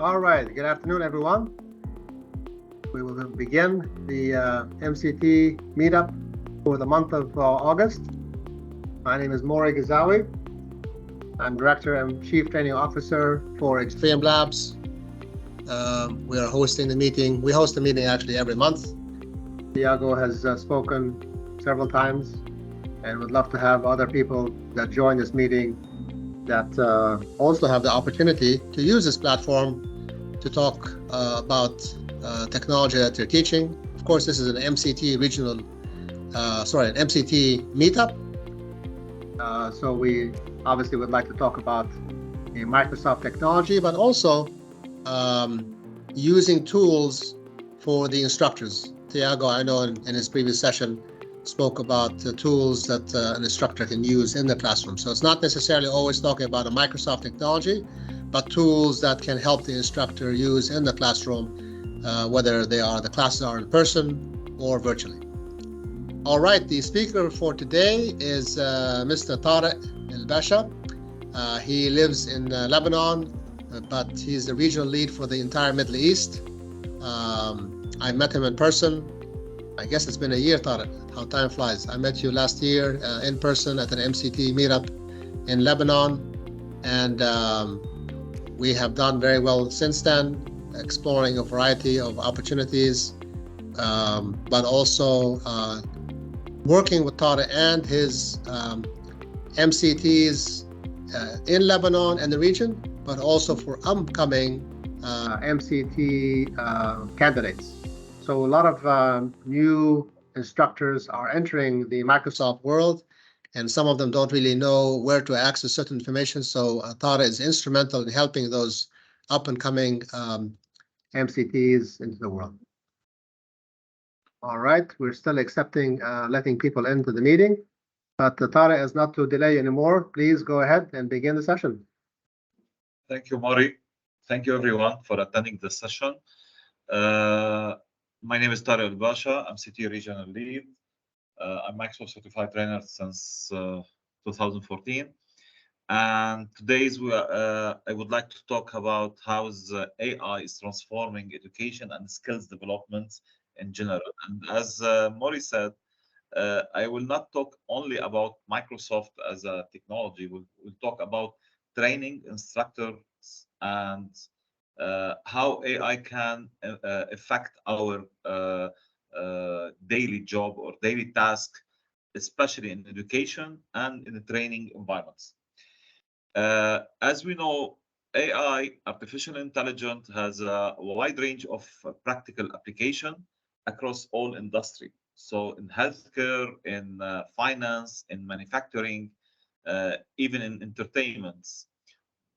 All right, good afternoon, everyone. We will begin the MCT Meetup for the month of August. My name is Maury Ghazawi. I'm Director and Chief Training Officer for XtremeLabs. We are hosting the meeting. We host the meeting actually every month. Thiago has spoken several times and would love to have other people that join this meeting that also have the opportunity to use this platform to talk about technology that they're teaching. Of course, this is an MCT an MCT meetup. So we obviously would like to talk about the Microsoft technology, but also using tools for the instructors. Thiago, I know in his previous session, spoke about the tools that an instructor can use in the classroom. So it's not necessarily always talking about a Microsoft technology, but tools that can help the instructor use in the classroom, whether the classes are in person or virtually. All right, the speaker for today is Mr. Tarek El Bacha. He lives in Lebanon, but he's the regional lead for the entire Middle East. I met him in person. I guess it's been a year, Tarek. How time flies. I met you last year in person at an MCT meetup in Lebanon, and we have done very well since then, exploring a variety of opportunities, but also working with Tarek and his MCTs in Lebanon and the region, but also for upcoming MCT candidates. So a lot of new instructors are entering the Microsoft world, and some of them don't really know where to access certain information. So Tarek is instrumental in helping those up-and-coming MCTs into the world. All right, we're still accepting letting people into the meeting, but Tarek is not to delay anymore. Please go ahead and begin the session. Thank you, Maury. Thank you, everyone, for attending this session. My name is Tarek El Bacha. I'm MCT Regional Lead. I'm Microsoft Certified Trainer since 2014. And today I would like to talk about how AI is transforming education and skills development in general. And as Maury said, I will not talk only about Microsoft as a technology. We'll talk about training instructors and how AI can affect our daily job or daily task, especially in education and in the training environments. As we know, AI, artificial intelligence, has a wide range of practical application across all industry. So in healthcare, in finance, in manufacturing, even in entertainment.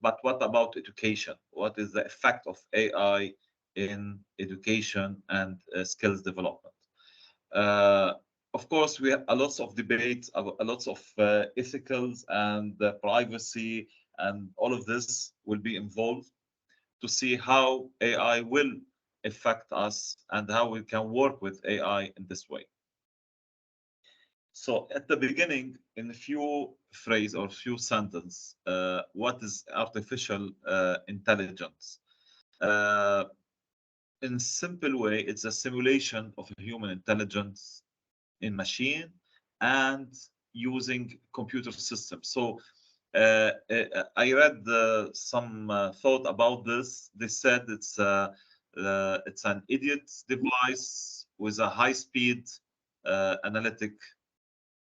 But what about education? What is the effect of AI in education and skills development? Of course, we have a lot of debates, a lot of ethicals and privacy, and all of this will be involved to see how AI will affect us and how we can work with AI in this way. So at the beginning, in a few phrases or few sentences, what is artificial intelligence? In a simple way, it's a simulation of human intelligence in machine and using computer systems. So I read some thought about this. They said it's an idiot device with a high-speed analytic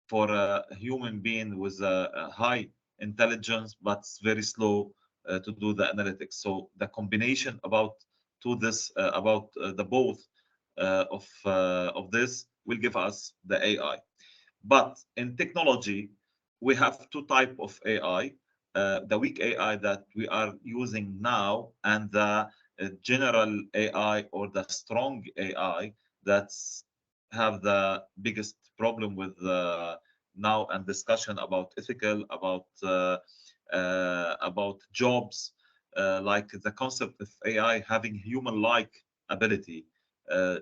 for a human being with a high intelligence, but it's very slow to do the analytics. So the combination about the both of this will give us the AI. But in technology, we have two types of AI: the weak AI that we are using now, and the general AI or the strong AI that's have the biggest problem with now and discussion about ethical, about jobs, like the concept of AI having human-like ability.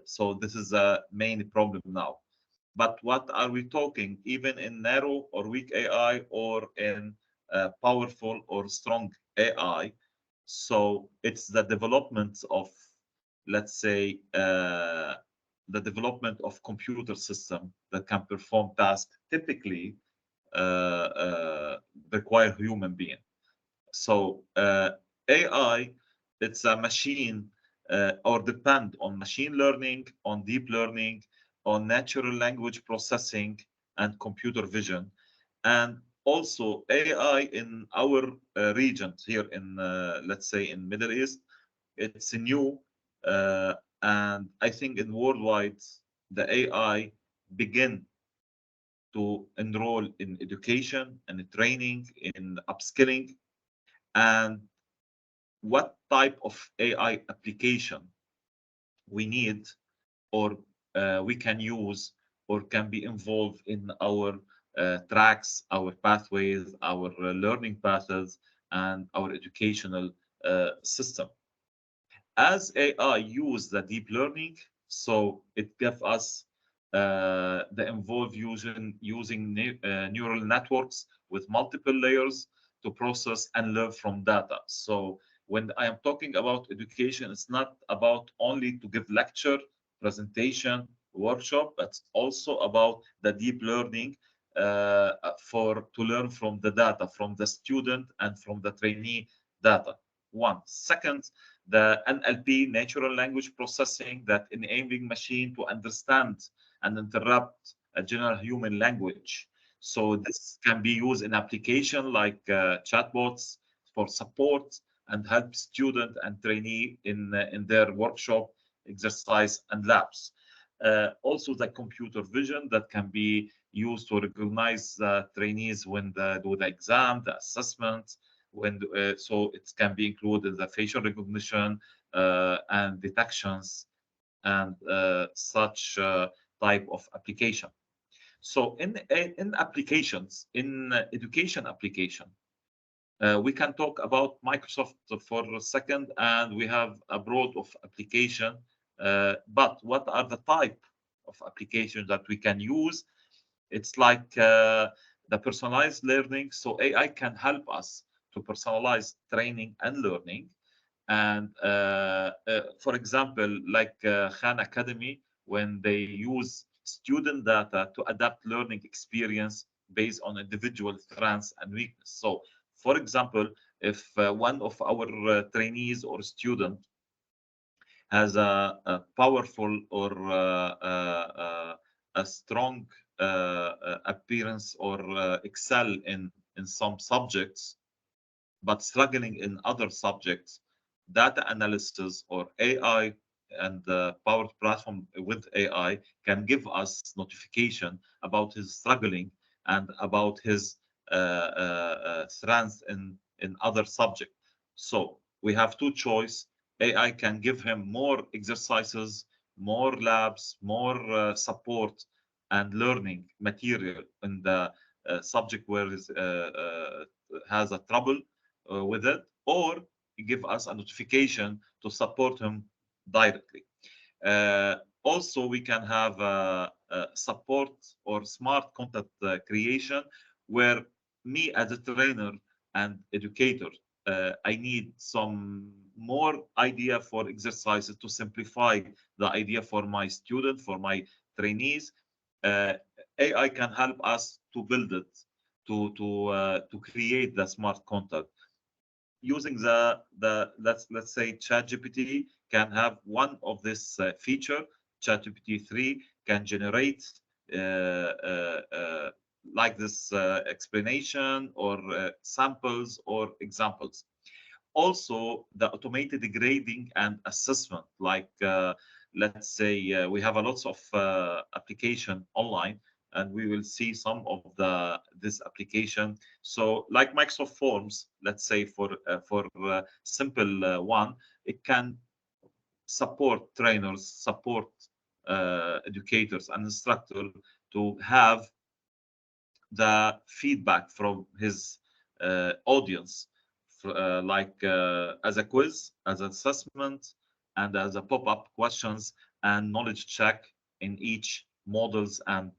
So this is a main problem now. But what are we talking? Even in narrow or weak AI, or in powerful or strong AI, So it's the development of, let's say, the development of computer system that can perform tasks typically require human being. So AI, it's a machine or depend on machine learning, on deep learning, on natural language processing, and computer vision. And also AI in our region here in, let's say, in Middle East, it's new. Uh, and I think in worldwide, the AI begin to enroll in education and training, in upskilling, and what type of AI application we need or we can use or can be involved in our tracks, our pathways, our learning paths, and our educational system. As AI use the deep learning, so it gives us the involved using neural networks with multiple layers to process and learn from data. So when I am talking about education, it's not about only to give lecture, presentation, workshop, but also about the deep learning for to learn from the data, from the student and from the trainee data. One. Second, the NLP, natural language processing, that enabling machine to understand and interrupt a general human language. So this can be used in application like chatbots for support and help student and trainee in their workshop, exercise, and labs. Also, the computer vision that can be used to recognize trainees when they do the exam, the assessment, when so it can be included the facial recognition and detections and such type of application. So in applications, in education application, we can talk about Microsoft for a second, and we have a broad of application. But what are the type of applications that we can use? It's like the personalized learning. So AI can help us to personalize training and learning. And for example, like Khan Academy, when they use student data to adapt learning experience based on individual strengths and weakness. So, for example, if one of our trainees or student has a powerful or a strong appearance or excel in some subjects, but struggling in other subjects, data analysis or AI and the powered platform with AI can give us notification about his struggling and about his strengths in other subject. So we have two choice. AI can give him more exercises, more labs, more support and learning material in the subject where is has a trouble with it, or give us a notification to support him directly. Also, we can have support or smart content creation, where me as a trainer and educator, I need some more idea for exercises to simplify the idea for my student, for my trainees. Uh, AI can help us to build it, to create the smart content using let's say ChatGPT can have one of this feature. ChatGPT 3 can generate like this explanation or samples or examples. Also, the automated grading and assessment, like let's say we have a lots of application online, and we will see some of the this application. So like Microsoft Forms, let's say for simple one, it can support trainers, support educators and instructors to have the feedback from his audience, like as a quiz, as an assessment, and as a pop-up questions and knowledge check in each models and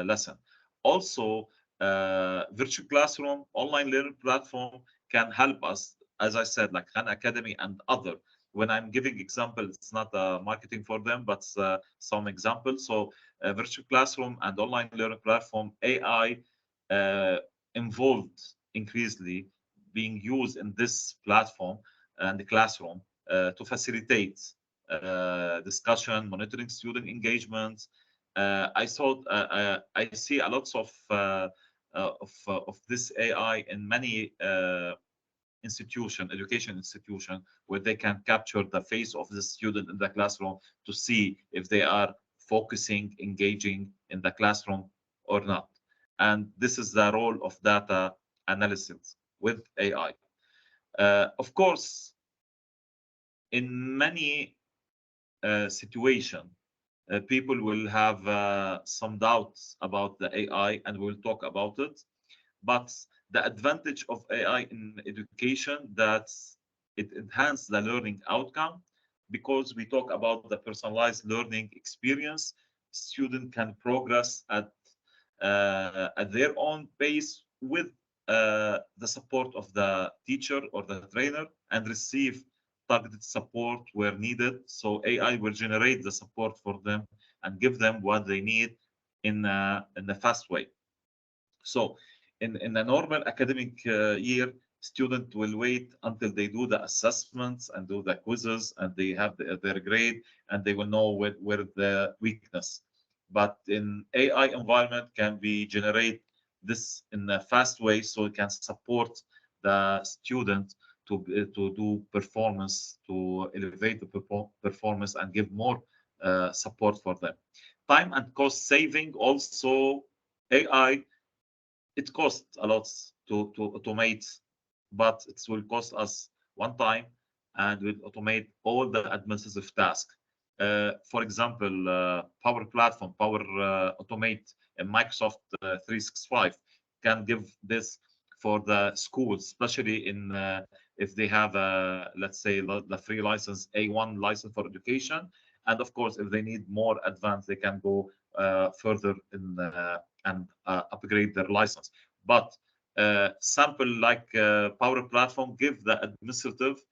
lesson. Also, virtual classroom, online learning platform can help us as I said, like Khan Academy and other. When I'm giving examples, it's not marketing for them, but some examples. So virtual classroom and online learning platform, AI involved increasingly being used in this platform and the classroom to facilitate discussion, monitoring student engagement. I see a lot of this AI in many education institution, where they can capture the face of the student in the classroom to see if they are focusing, engaging in the classroom or not. And this is the role of data analysis with AI. Of course, in many situations, people will have some doubts about the AI, and we'll talk about it. But the advantage of AI in education, that it enhances the learning outcome, because we talk about the personalized learning experience. Student can progress at their own pace with the support of the teacher or the trainer, and receive targeted support where needed. So AI will generate the support for them and give them what they need in a fast way. So in a normal academic year, student will wait until they do the assessments and do the quizzes, and they have their grade, and they will know where the weakness. But in AI environment, can be generate this in a fast way, so it can support the student to do performance, to elevate the performance, and give more support for them. Time and cost saving also. AI, it costs a lot to automate, but it will cost us one time, and will automate all the administrative tasks. For example, Power Platform, Power Automate, and Microsoft 365 can give this for the schools, especially in if they have, let's say, the free license, A1 license for education. And of course, if they need more advanced, they can go further in and upgrade their license. But sample like Power Platform give the administrative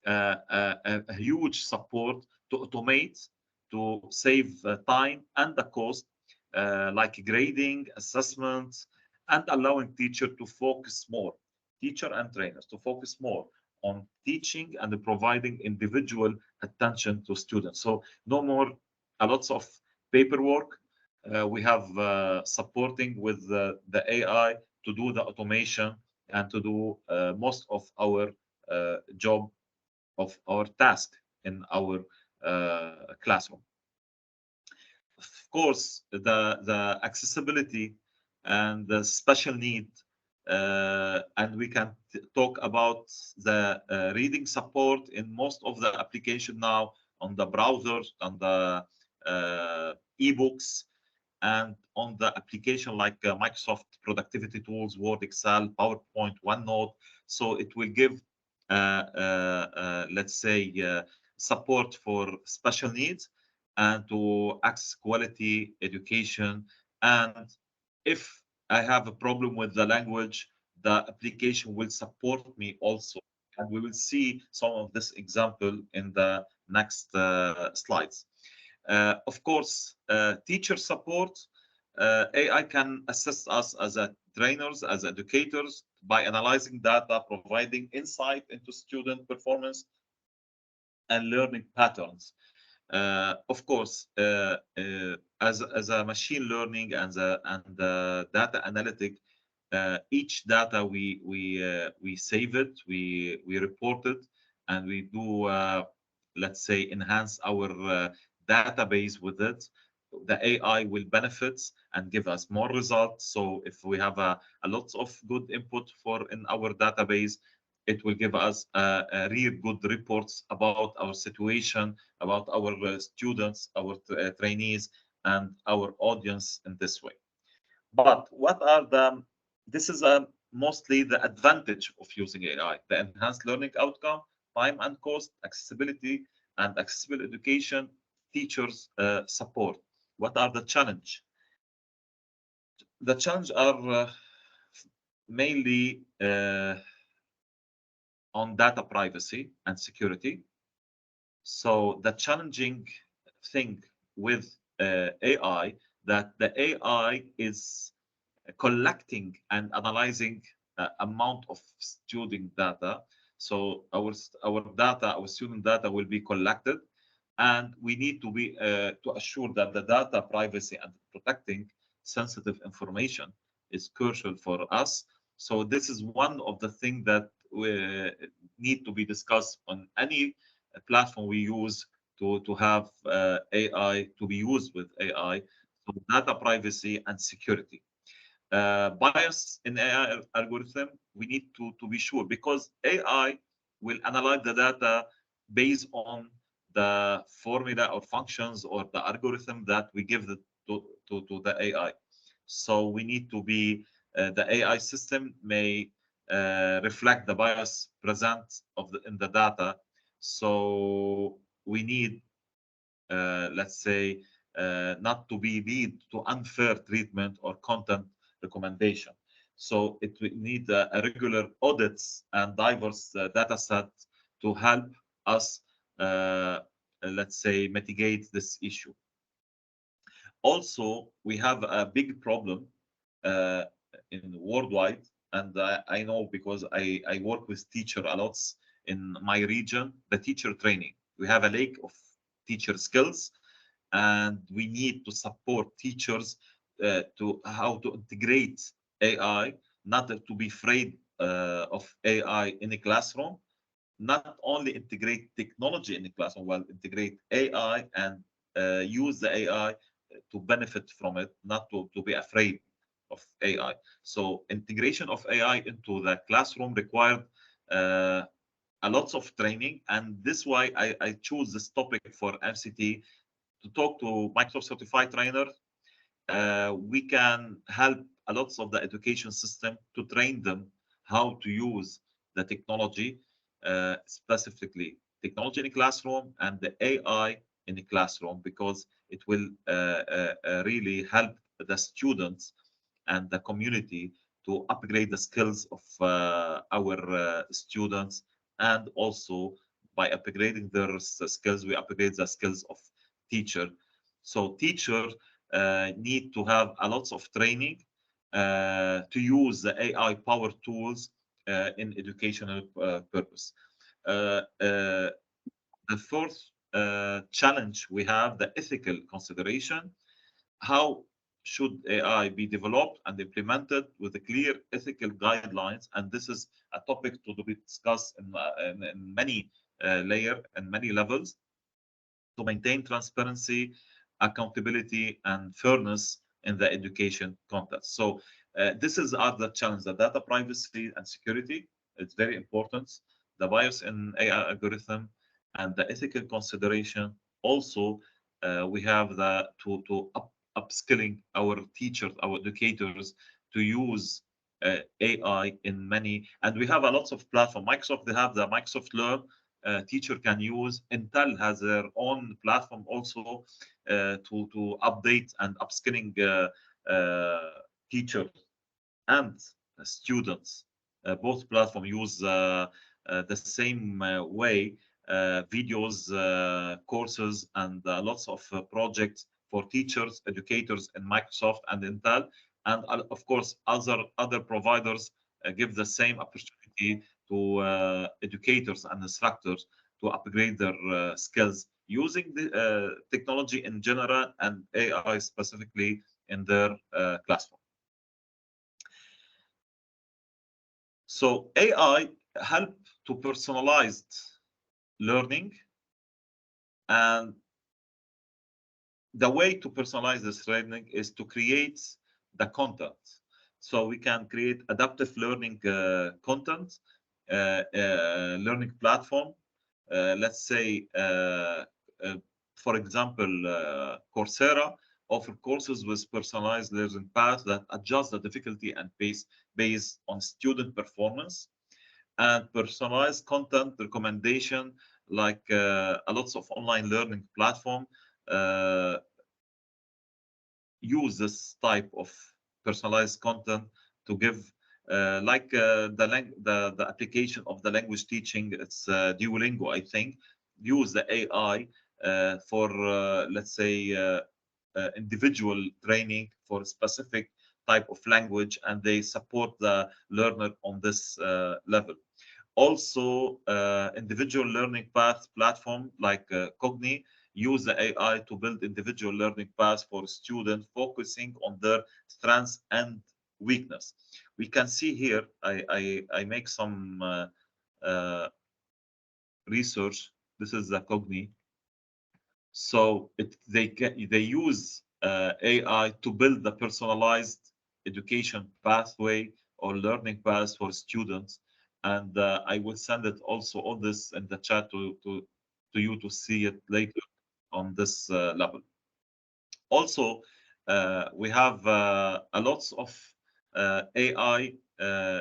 a huge support to automate, to save time and the cost, like grading, assessments, and allowing teacher to focus more, teacher and trainers to focus more on teaching and providing individual attention to students. So no more a lots of paperwork. We have supporting with the AI to do the automation and to do most of our job of our task in our classroom. Of course, the accessibility and the special need, and we can talk about the reading support in most of the application now on the browsers, on the ebooks, and on the application like Microsoft productivity tools, Word, Excel, PowerPoint, OneNote. So it will give, let's say, support for special needs, and to access quality education. And if I have a problem with the language, the application will support me also. And we will see some of this example in the next slides. Of course, teacher support. AI can assist us as trainers, as educators, by analyzing data, providing insight into student performance and learning patterns. Of course, as a machine learning and the data analytic, each data we save it, we report it, and we do let's say enhance our database with it. The AI will benefit and give us more results. So if we have a lot of good input for in our database, it will give us real good reports about our situation, about our students, our trainees, and our audience in this way. But what are the, this is mostly the advantage of using AI, the enhanced learning outcome, time and cost, accessibility and accessible education, teachers support. What are the challenge? The challenge are mainly on data privacy and security. So the challenging thing with AI, that the AI is collecting and analyzing amount of student data. So our data, our student data will be collected, and we need to be to assure that the data privacy and protecting sensitive information is crucial for us. So this is one of the things that we need to be discussed on any platform we use to have AI, to be used with AI. So data privacy and security. Bias in AI algorithm, we need to be sure, because AI will analyze the data based on the formula or functions or the algorithm that we give to the AI. So we need to be, the AI system may reflect the bias present in the data. So we need, let's say, not to be lead to unfair treatment or content recommendation. So it will need a regular audits and diverse data set to help us, let's say, mitigate this issue. Also, we have a big problem uh, in worldwide, and I know because I work with teacher a lot in my region, the teacher training. We have a lack of teacher skills, and we need to support teachers to how to integrate AI, not to be afraid of AI in the classroom, not only integrate technology in the classroom, well, integrate AI and use the AI to benefit from it, not to be afraid of AI. So integration of AI into the classroom required a lots of training, and this why I choose this topic for MCT, to talk to Microsoft certified trainers. We can help a lot of the education system to train them how to use the technology, specifically technology in the classroom and the AI in the classroom, because it will really help the students and the community to upgrade the skills of our students, and also by upgrading their skills, we upgrade the skills of teacher. So teacher need to have a lot of training to use the AI powered tools in educational purpose. The fourth challenge we have, the ethical consideration. How should AI be developed and implemented with a clear ethical guidelines? And this is a topic to be discussed in many layers and many levels, to maintain transparency, accountability, and fairness in the education context. So this is are the challenge: the data privacy and security. It's very important. The bias in AI algorithm and the ethical consideration. Also, we have the upskilling our teachers, our educators, to use AI in many, and we have a lots of platform. Microsoft, they have the Microsoft Learn. Teacher can use. Intel has their own platform also to update and upskilling teachers and students. Both platforms use the same way, videos, courses, and lots of projects for teachers, educators in Microsoft and Intel. And of course, other providers give the same opportunity to educators and instructors to upgrade their skills using the technology in general and AI specifically in their classroom. So AI help to personalized learning, and the way to personalize this learning is to create the content. So we can create adaptive learning content, learning platform. Let's say, for example, Coursera offer courses with personalized learning paths that adjust the difficulty and pace based on student performance, and personalized content recommendation, like a lots of online learning platform uh, use this type of personalized content to give like the application of the language teaching. It's Duolingo, I think, use the AI for let's say individual training for a specific type of language, and they support the learner on this level. Also, individual learning path platform like Cogni use the AI to build individual learning paths for students, focusing on their strengths and weakness. We can see here, I make some research. This is the Cogni. So they use AI to build the personalized education pathway or learning paths for students. And I will send it also all this in the chat to you to see it later on this level. Also, we have a lots of AI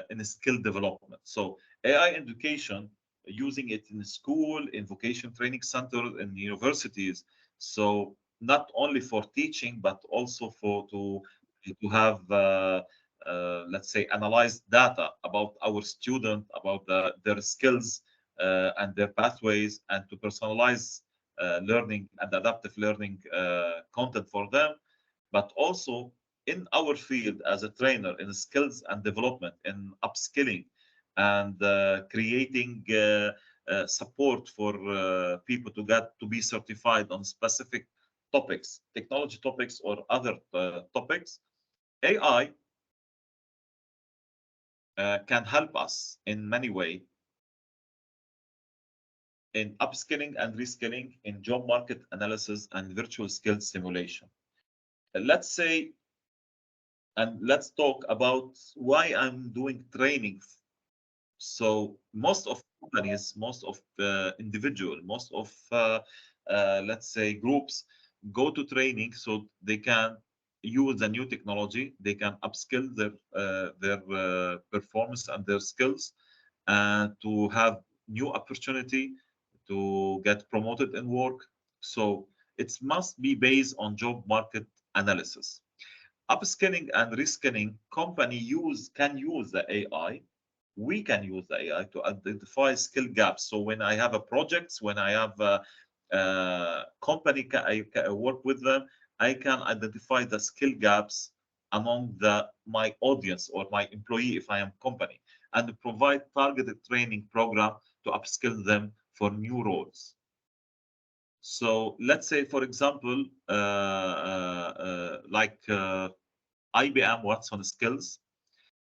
in skill development. So AI education, using it in school, in vocation training centers, in universities. So not only for teaching, but also for to have let's say analyzed data about our student, about their skills and their pathways, and to personalize learning and adaptive learning content for them, but also in our field as a trainer in skills and development, in upskilling and creating support for people to get to be certified on specific topics, technology topics or other topics. AI can help us in many ways in upskilling and reskilling, in job market analysis and virtual skills simulation. Let's say, and let's talk about why I'm doing training. So most of companies, most of individual, most of let's say groups go to training so they can use the new technology, they can upskill their performance and their skills, and to have new opportunity to get promoted in work. So it must be based on job market analysis. Upskilling and reskilling, company can use the AI. We can use the AI to identify skill gaps. So when I have a project, when I have a company, I work with them, I can identify the skill gaps among my audience or my employee if I am company, and provide targeted training program to upskill them for new roles. So let's say, for example, like IBM Watson Skills.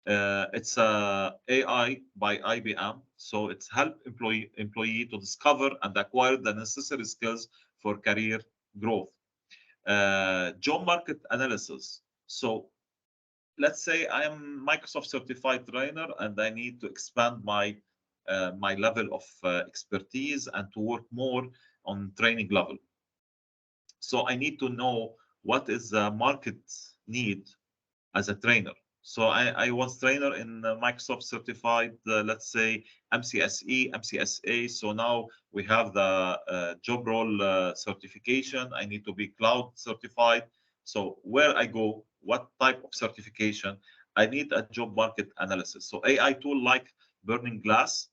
It's AI by IBM, so it's help employee to discover and acquire the necessary skills for career growth. Job market analysis. So let's say I am Microsoft certified trainer and I need to expand my level of expertise and to work more on training level. So I need to know what is the market need as a trainer. So I was trainer in Microsoft certified, let's say MCSE, MCSA. So now we have the job role certification. I need to be cloud certified. So where I go, what type of certification, I need a job market analysis. So AI tool like Burning Glass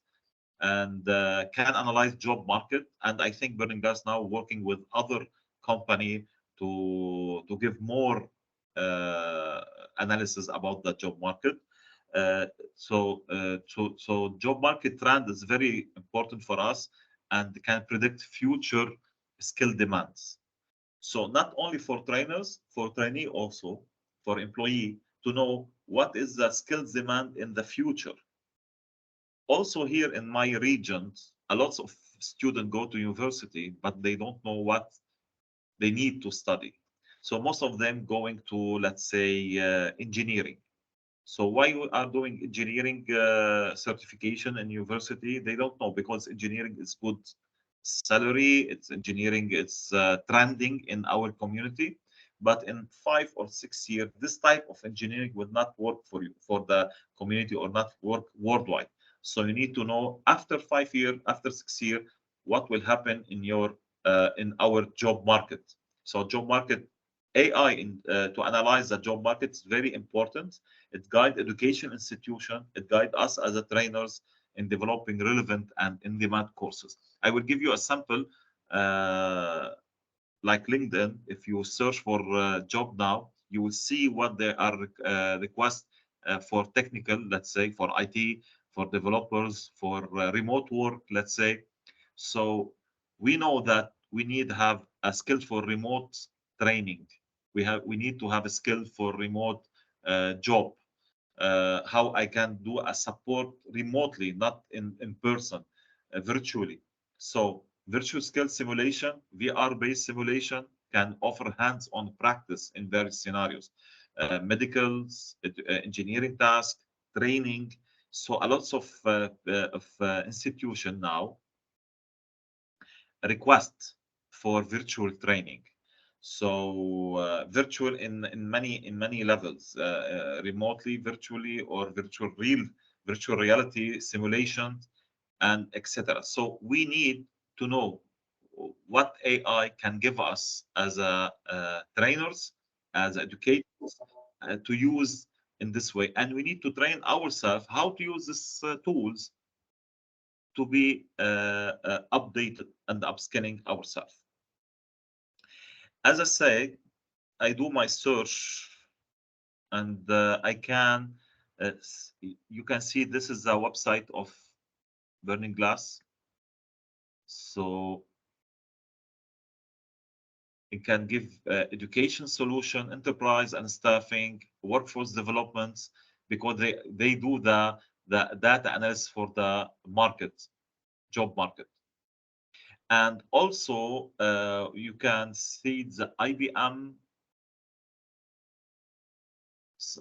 and can analyze job market. And I think Burning Glass now working with other company to give more analysis about the job market. So job market trend is very important for us and can predict future skill demands. So not only for trainers, for trainee also, for employee to know what is the skills demand in the future. Also here in my region, a lot of students go to university, but they don't know what they need to study. So most of them going to, let's say, engineering. So why you are doing engineering certification in university? They don't know, because engineering is good salary. It's engineering. It's trending in our community. But in 5 or 6 years, this type of engineering will not work for you, for the community, or not work worldwide. So you need to know after 5 years, after 6 years, what will happen in your in our job market. So job market AI to analyze the job market is very important. It guides education institution. It guides us as a trainers in developing relevant and in-demand courses. I will give you a sample, like LinkedIn. If you search for a job now, you will see what they are requests for technical, let's say, for IT, for developers, for remote work, let's say. So we know that we need to have a skill for remote training. We need to have a skill for remote job. How I can do a support remotely, not in person, virtually. So virtual skill simulation, VR-based simulation can offer hands-on practice in various scenarios, medicals, engineering tasks, training. So a lots of institution now request for virtual training. So virtual in many levels, remotely, virtually, or virtual reality simulations, and etc. So we need to know what AI can give us as a trainers, as educators, to use in this way, and we need to train ourselves how to use these tools to be updated and upskilling ourselves. As I say, I do my search, and I can. You can see this is the website of Burning Glass. So it can give education solution, enterprise and staffing, workforce developments, because they do the data analysis for the market, job market. And also you can see the IBM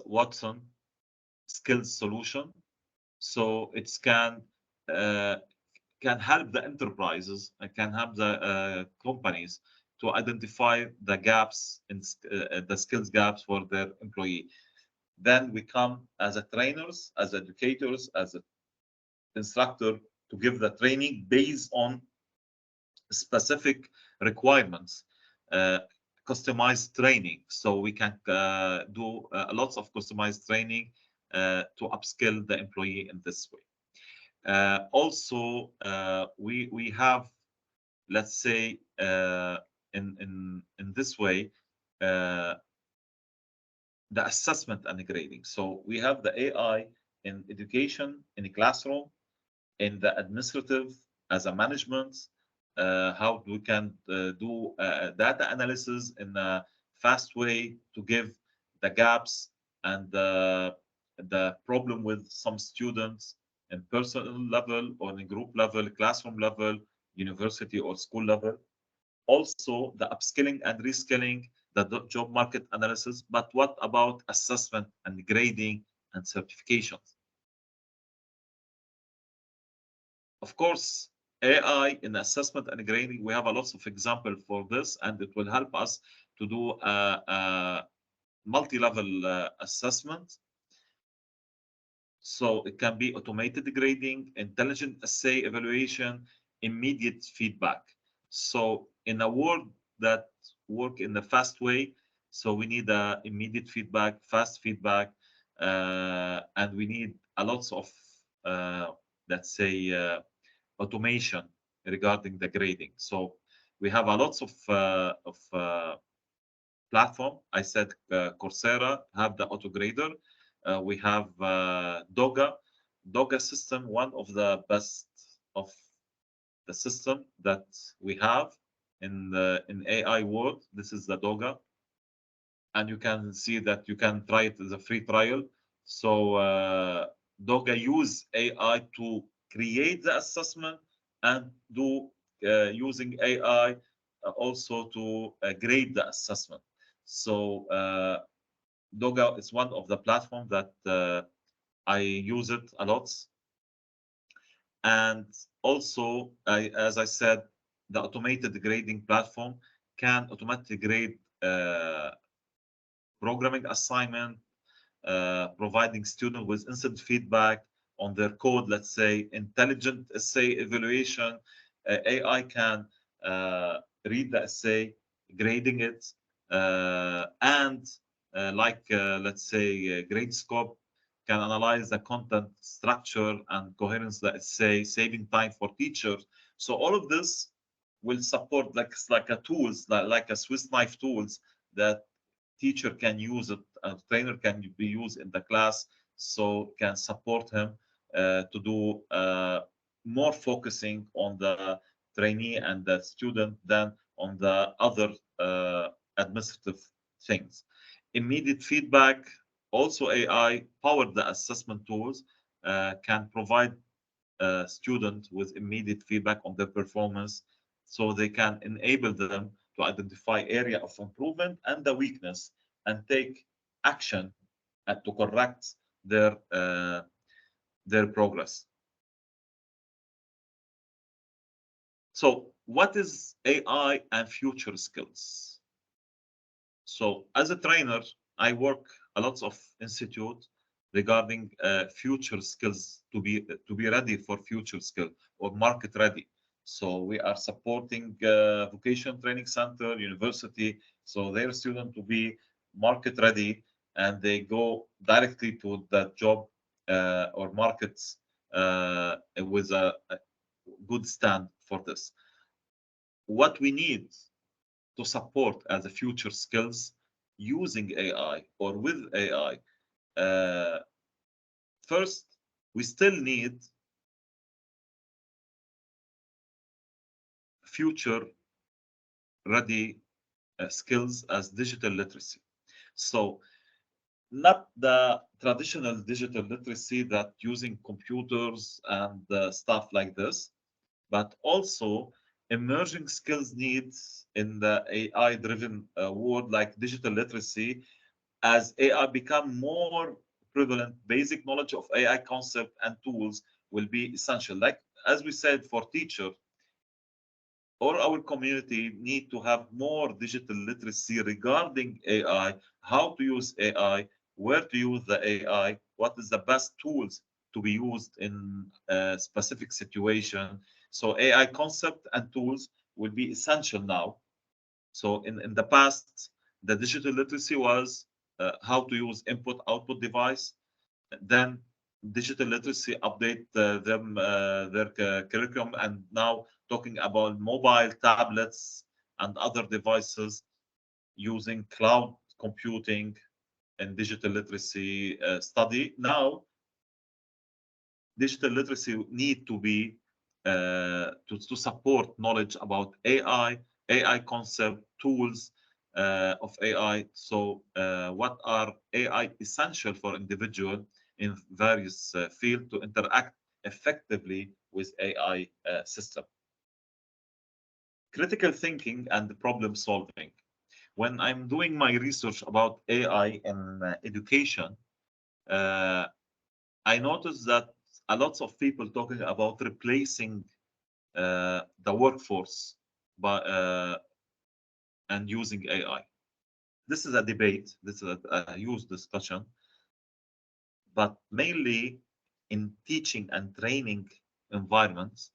Watson skills solution. So it can help the enterprises, can help the companies to identify the gaps in the skills gaps for their employee. Then we come as a trainers, as educators, as an instructor to give the training based on specific requirements, customized training. So we can do lots of customized training to upskill the employee in this way. Also, we have, let's say, in this way, the assessment and the grading. So we have the AI in education, in the classroom, in the administrative, as a management, how we can do data analysis in a fast way to give the gaps and the problem with some students in personal level or in group level, classroom level, university or school level. Also the upskilling and reskilling, the job market analysis. But what about assessment and grading and certifications? Of course, AI in assessment and grading, we have a lots of example for this, and it will help us to do a multi-level assessment. So it can be automated grading, intelligent assay evaluation, immediate feedback. So in a world that work in a fast way, so we need immediate feedback, fast feedback, and we need a lots of, let's say, automation regarding the grading. So we have a lots of platform. I said Coursera have the auto grader. We have Doga system, one of the best of the system that we have in AI world. This is the Doga, and you can see that you can try it as a free trial. So Doga use AI to create the assessment and do using AI also to grade the assessment. So Doga is one of the platforms that I use it a lot. And also, as I said, the automated grading platform can automatically grade programming assignment, providing students with instant feedback on their code, let's say, intelligent essay evaluation. AI can read the essay, grading it, and let's say Gradescope can analyze the content structure and coherence, let's say, saving time for teachers. So all of this will support like a tools, like a Swiss knife tools that teacher can use it, a trainer can be used in the class, so can support him to do more focusing on the trainee and the student than on the other administrative things. Immediate feedback, also AI powered the assessment tools can provide student with immediate feedback on their performance, so they can enable them to identify area of improvement and the weakness and take action to correct their progress. So what is AI and future skills? So as a trainer, I work a lot of institute regarding future skills to be ready for future skill or market ready. So we are supporting vocation training center, university, so their student to be market ready and they go directly to the job or markets with a good stand for this. What we need to support as a future skills using AI or with AI. First, we still need future ready skills as digital literacy. So not the traditional digital literacy that using computers and stuff like this, but also emerging skills needs in the AI driven world like digital literacy. As AI become more prevalent, basic knowledge of AI concept and tools will be essential. Like as we said, for teacher, or our community need to have more digital literacy regarding AI, how to use AI, where to use the AI, what is the best tools to be used in a specific situation. So AI concept and tools will be essential now. So in the past, the digital literacy was how to use input-output device. Then digital literacy update their curriculum, and now talking about mobile tablets and other devices using cloud computing and digital literacy study. Now digital literacy need to be to support knowledge about AI concept, tools of AI. So what are AI essential for individual in various fields to interact effectively with AI system. Critical thinking and problem solving. When I'm doing my research about AI in education, uh, I noticed that a lot of people talking about replacing the workforce and using AI. This is a debate. This is a huge discussion, but mainly in teaching and training environments,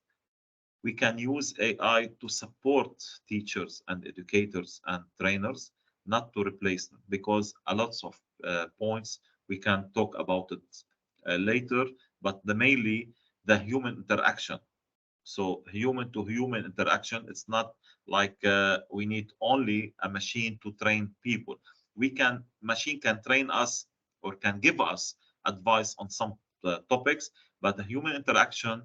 we can use AI to support teachers and educators and trainers, not to replace them, because a lot of points we can talk about it later, but mainly the human interaction. So human to human interaction, it's not like we need only a machine to train people. Machine can train us or can give us advice on some topics, but the human interaction,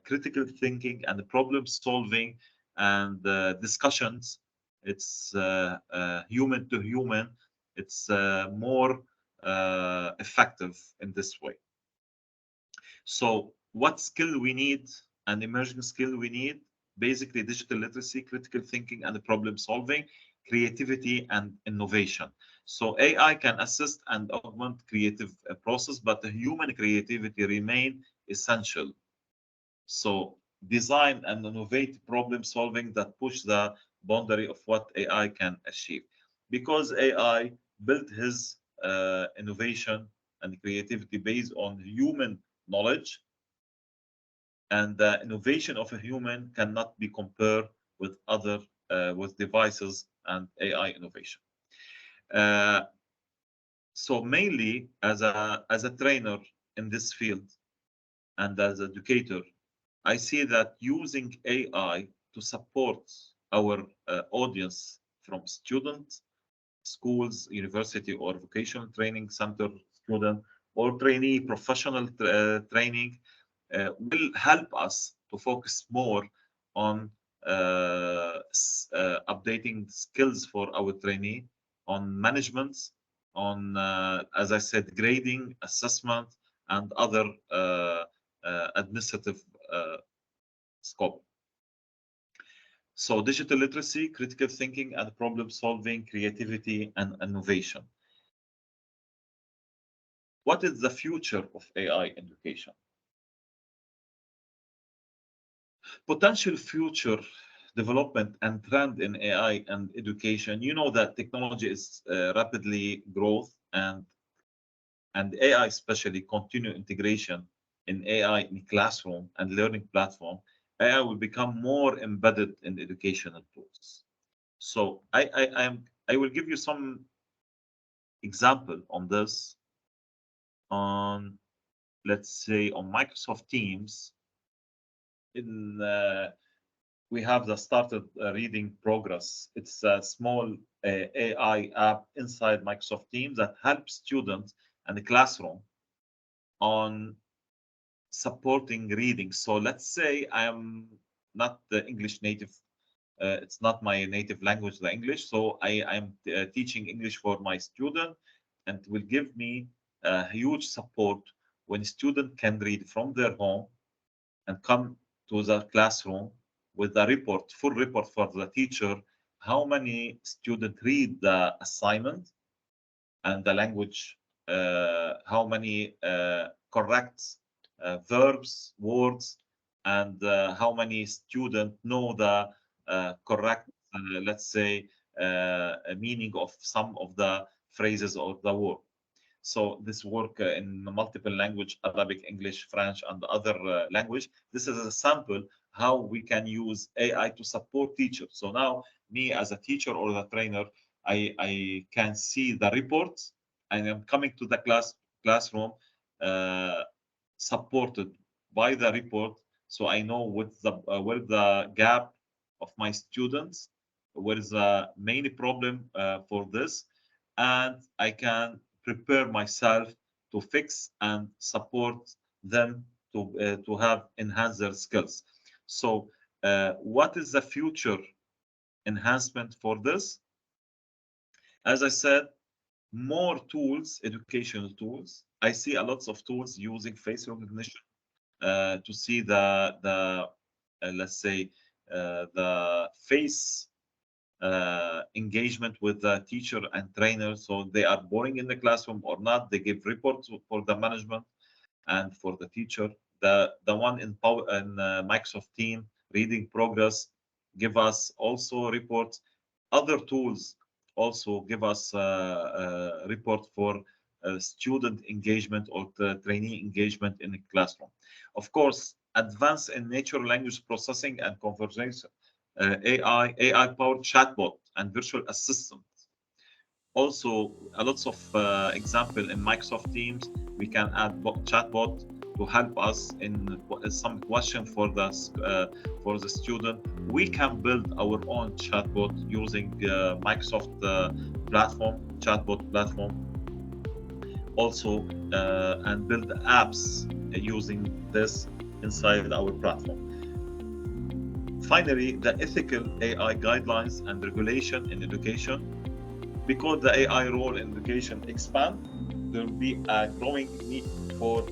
critical thinking and problem solving and discussions, it's human to human. It's more effective in this way. So what skill we need, an emerging skill we need, basically digital literacy, critical thinking and problem solving, creativity and innovation. So AI can assist and augment creative process, but the human creativity remain essential. So design and innovate problem solving that push the boundary of what AI can achieve. Because AI built his innovation and creativity based on human knowledge, and the innovation of a human cannot be compared with other with devices and AI innovation. So mainly as a trainer in this field and as an educator, I see that using AI to support our audience from students, schools, university, or vocational training center student, or trainee professional training will help us to focus more on updating skills for our trainee, on management, on, as I said, grading, assessment, and other administrative scope. So digital literacy, critical thinking and problem solving, creativity and innovation. What is the future of AI education? Potential future development and trend in AI and education. You know that technology is rapidly growth, and AI especially continue integration in AI in classroom and learning platform. AI will become more embedded in educational tools. So I will give you some example on this. On, let's say, on Microsoft Teams, in we have the started reading progress. It's a small AI app inside Microsoft Teams that helps students and the classroom on supporting reading. So let's say I am not the English native. It's not my native language, the English. So I'm teaching English for my student, and it will give me a huge support when student can read from their home and come to the classroom with a report, full report for the teacher, how many students read the assignment and the language, how many correct verbs, words, and how many students know the correct, let's say, meaning of some of the phrases or the word. So this work in multiple language, Arabic, English, French, and other language. This is a sample how we can use AI to support teachers. So now me as a teacher or a trainer, I can see the reports, and I'm coming to the classroom supported by the report. So I know what's the where the gap of my students, where is the main problem for this, and I can prepare myself to fix and support them to have enhance their skills. So what is the future enhancement for this? As I said, more tools, educational tools. I see a lots of tools using face recognition to see the let's say the face engagement with the teacher and trainer, so they are boring in the classroom or not. They give reports for the management and for the teacher. The one in Microsoft Team reading progress give us also reports. Other tools also give us a report for student engagement or trainee engagement in the classroom. Of course, advance in natural language processing and conversation, AI-powered chatbot and virtual assistant. Also, a lots of example in Microsoft Teams. We can add chatbot to help us in some question for the student. We can build our own chatbot using Microsoft platform, chatbot platform. Also, and build apps using this inside our platform. Finally, the ethical AI guidelines and regulation in education. Because the AI role in education expand, there will be a growing need for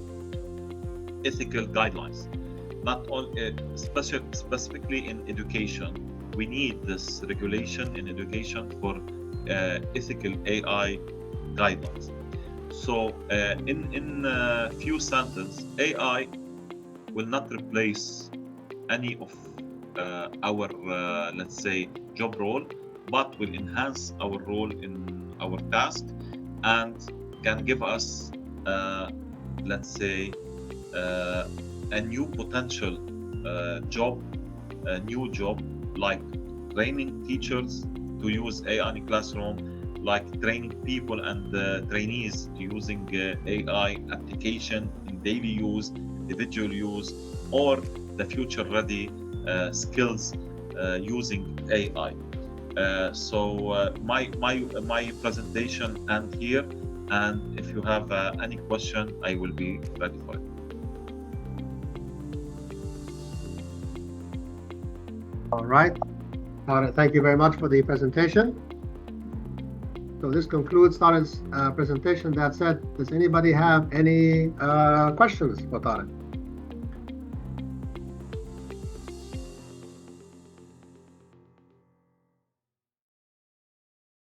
ethical guidelines. Not only specifically in education, we need this regulation in education for ethical AI guidelines. So, in few sentences, AI will not replace any of our let's say job role, but will enhance our role in our task and can give us let's say a new potential job, a new job like training teachers, to use AI in classroom, like training people and trainees to using AI application in daily use, individual use, or the future-ready skills using AI. My presentation end here, and if you have any question, I will be ready for it. All right. Thank you very much for the presentation. So this concludes Tarek's presentation. That said, does anybody have any questions for Tarek?